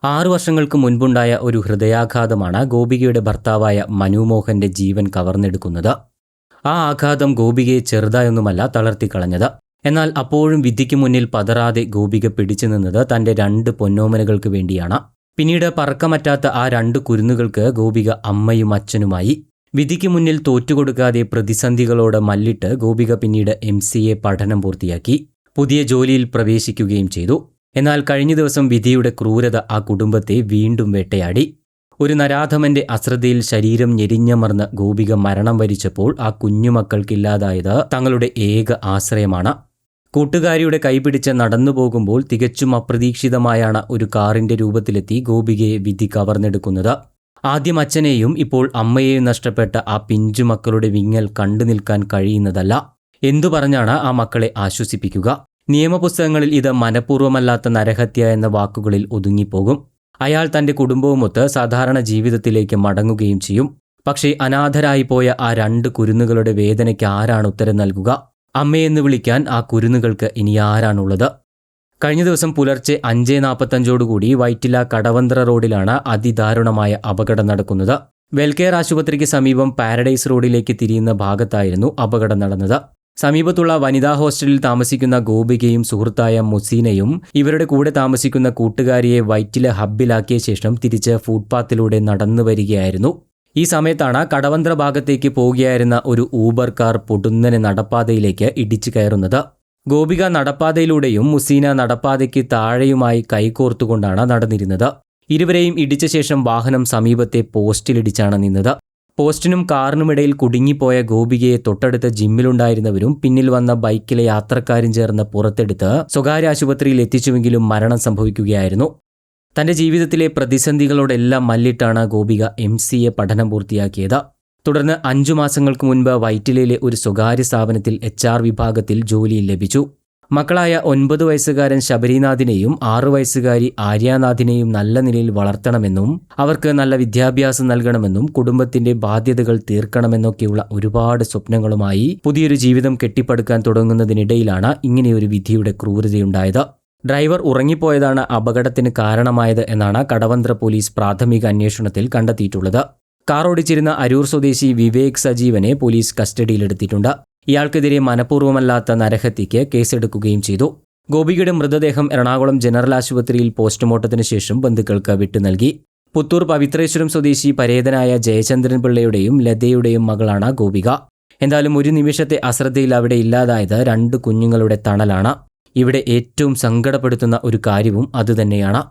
6 വർഷങ്ങൾക്ക് മുൻപുണ്ടായ ഒരു ഹൃദയാഘാതമാണ് ഗോപികയുടെ ഭർത്താവായ മനു മോഹന്റെ ജീവൻ കവർന്നെടുക്കുന്നത്. ആ ആഘാതം ഗോപികയെ ചെറുതായൊന്നുമല്ല തളർത്തിക്കളഞ്ഞത്. എന്നാൽ അപ്പോഴും വിധിക്ക് മുന്നിൽ പതറാതെ ഗോപിക പിടിച്ചു നിന്നത് തൻ്റെ 2 പൊന്നോമനകൾക്ക് വേണ്ടിയാണ്. പിന്നീട് പറക്കമറ്റാത്ത ആ 2 കുരുന്നുകൾക്ക് ഗോപിക അമ്മയും അച്ഛനുമായി. വിധിക്ക് മുന്നിൽ തോറ്റുകൊടുക്കാതെ പ്രതിസന്ധികളോട് മല്ലിട്ട് ഗോപിക പിന്നീട് MCA പഠനം പൂർത്തിയാക്കി. പുതിയ ജോലിയിൽ പ്രവേശിക്കുകയും ചെയ്തു. എന്നാൽ കഴിഞ്ഞ ദിവസം വിധിയുടെ ക്രൂരത ആ കുടുംബത്തെ വീണ്ടും വേട്ടയാടി. ഒരു നരാധമന്റെ അശ്രദ്ധയിൽ ശരീരം ഞെരിഞ്ഞമർന്ന് ഗോപിക മരണം വരിച്ചപ്പോൾ ആ കുഞ്ഞുമക്കൾക്കില്ലാതായത് തങ്ങളുടെ ഏക ആശ്രയമാണ്. കൂട്ടുകാരിയുടെ കൈപിടിച്ച് നടന്നു പോകുമ്പോൾ തികച്ചും അപ്രതീക്ഷിതമായാണ് ഒരു കാറിന്റെ രൂപത്തിലെത്തി ഗോപികയെ വിധി കവർന്നെടുക്കുന്നത്. ആദ്യം അച്ഛനെയും ഇപ്പോൾ അമ്മയെയും നഷ്ടപ്പെട്ട ആ പിഞ്ചുമക്കളുടെ വിങ്ങൽ കണ്ടു നിൽക്കാൻ കഴിയുന്നതല്ല. എന്തു പറഞ്ഞാണ് ആ മക്കളെ ആശ്വസിപ്പിക്കുക? നിയമപുസ്തകങ്ങളിൽ ഇത് മനഃപൂർവ്വമല്ലാത്ത നരഹത്യ എന്ന വാക്കുകളിൽ ഒതുങ്ങിപ്പോകും. അയാൾ തൻ്റെ കുടുംബവുമൊത്ത് സാധാരണ ജീവിതത്തിലേക്ക് മടങ്ങുകയും ചെയ്യും. പക്ഷേ അനാഥരായി പോയ ആ 2 കുരുന്നുകളുടെ വേദനയ്ക്ക് ആരാണ് ഉത്തരം നൽകുക? അമ്മയെന്ന് വിളിക്കാൻ ആ കുരുന്നുകൾക്ക് ഇനി ആരാണുള്ളത്? കഴിഞ്ഞ ദിവസം പുലർച്ചെ 5:45 വൈറ്റില കടവന്ത്ര റോഡിലാണ് അതിദാരുണമായ അപകടം നടക്കുന്നത്. വെൽകെയർ ആശുപത്രിക്ക് സമീപം പാരഡൈസ് റോഡിലേക്ക് തിരിയുന്ന ഭാഗത്തായിരുന്നു അപകടം നടന്നത്. സമീപത്തുള്ള വനിതാ ഹോസ്റ്റലിൽ താമസിക്കുന്ന ഗോപികയും സുഹൃത്തായ മുസീനയും ഇവരുടെ കൂടെ താമസിക്കുന്ന കൂട്ടുകാരിയെ വൈറ്റില ഹബ്ബിലാക്കിയ ശേഷം തിരിച്ച് ഫുട്പാത്തിലൂടെ നടന്നു വരികയായിരുന്നു. ഈ സമയത്താണ് കടവന്ത്ര ഭാഗത്തേക്ക് പോവുകയായിരുന്ന ഒരു ഊബർ കാർ പൊടുന്നനെ നടപ്പാതയിലേക്ക് ഇടിച്ചു കയറുന്നത്. ഗോപിക നടപ്പാതയിലൂടെയും മുസീന നടപ്പാതയ്ക്ക് താഴെയുമായി കൈകോർത്തുകൊണ്ടാണ് നടന്നിരുന്നത്. ഇരുവരെയും ഇടിച്ച ശേഷം വാഹനം സമീപത്തെ പോസ്റ്റിലിടിച്ചാണ് നിന്നത്. പോസ്റ്റിനും കാറിനുമിടയിൽ കുടുങ്ങിപ്പോയ ഗോപികയെ തൊട്ടടുത്ത ജിമ്മിലുണ്ടായിരുന്നവരും പിന്നിൽ വന്ന ബൈക്കിലെ യാത്രക്കാരും ചേർന്ന് പുറത്തെടുത്ത് സ്വകാര്യ ആശുപത്രിയിൽ എത്തിച്ചുവെങ്കിലും മരണം സംഭവിക്കുകയായിരുന്നു. തൻ്റെ ജീവിതത്തിലെ പ്രതിസന്ധികളോടെല്ലാം മല്ലിട്ടാണ് ഗോപിക MCA പഠനം പൂർത്തിയാക്കിയത്. തുടർന്ന് 5 മാസങ്ങൾക്ക് മുൻപ് വൈറ്റിലയിലെ ഒരു സ്വകാര്യ സ്ഥാപനത്തിൽ HR വിഭാഗത്തിൽ ജോലിയിൽ ലഭിച്ചു. മക്കളായ 9 വയസ്സുകാരൻ ശബരിനാഥിനെയും 6 വയസ്സുകാരി ആര്യാനാഥിനെയും നല്ല നിലയിൽ വളർത്തണമെന്നും അവർക്ക് നല്ല വിദ്യാഭ്യാസം നൽകണമെന്നും കുടുംബത്തിന്റെ ബാധ്യതകൾ തീർക്കണമെന്നൊക്കെയുള്ള ഒരുപാട് സ്വപ്നങ്ങളുമായി പുതിയൊരു ജീവിതം കെട്ടിപ്പടുക്കാൻ തുടങ്ങുന്നതിനിടയിലാണ് ഇങ്ങനെയൊരു വിധിയുടെ ക്രൂരതയുണ്ടായത്. ഡ്രൈവർ ഉറങ്ങിപ്പോയതാണ് അപകടത്തിന് കാരണമായത് എന്നാണ് കടവന്ത്ര പോലീസ് പ്രാഥമിക അന്വേഷണത്തിൽ കണ്ടെത്തിയിട്ടുള്ളത്. കാർ ഓടിച്ചിരുന്ന അരൂർ സ്വദേശി വിവേക് സജീവനെ പോലീസ് കസ്റ്റഡിയിലെടുത്തിട്ടുണ്ട്. ഇയാൾക്കെതിരെ മനഃപൂർവ്വമല്ലാത്ത നരഹത്യയ്ക്ക് കേസെടുക്കുകയും ചെയ്തു. ഗോപികയുടെ മൃതദേഹം എറണാകുളം ജനറൽ ആശുപത്രിയിൽ പോസ്റ്റ്മോർട്ടത്തിന് ശേഷം ബന്ധുക്കൾക്ക് വിട്ടു നൽകി. പുത്തൂർ പവിത്രേശ്വരം സ്വദേശി പരേതനായ ജയചന്ദ്രൻ പിള്ളയുടെയും ലതയുടെയും മകളാണ് ഗോപിക. എന്തായാലും ഒരു നിമിഷത്തെ അശ്രദ്ധയിൽ അവിടെ ഇല്ലാതായത് 2 കുഞ്ഞുങ്ങളുടെ തണലാണ്. ഇവിടെ ഏറ്റവും സങ്കടപ്പെടുത്തുന്ന ഒരു കാര്യവും അതുതന്നെയാണ്.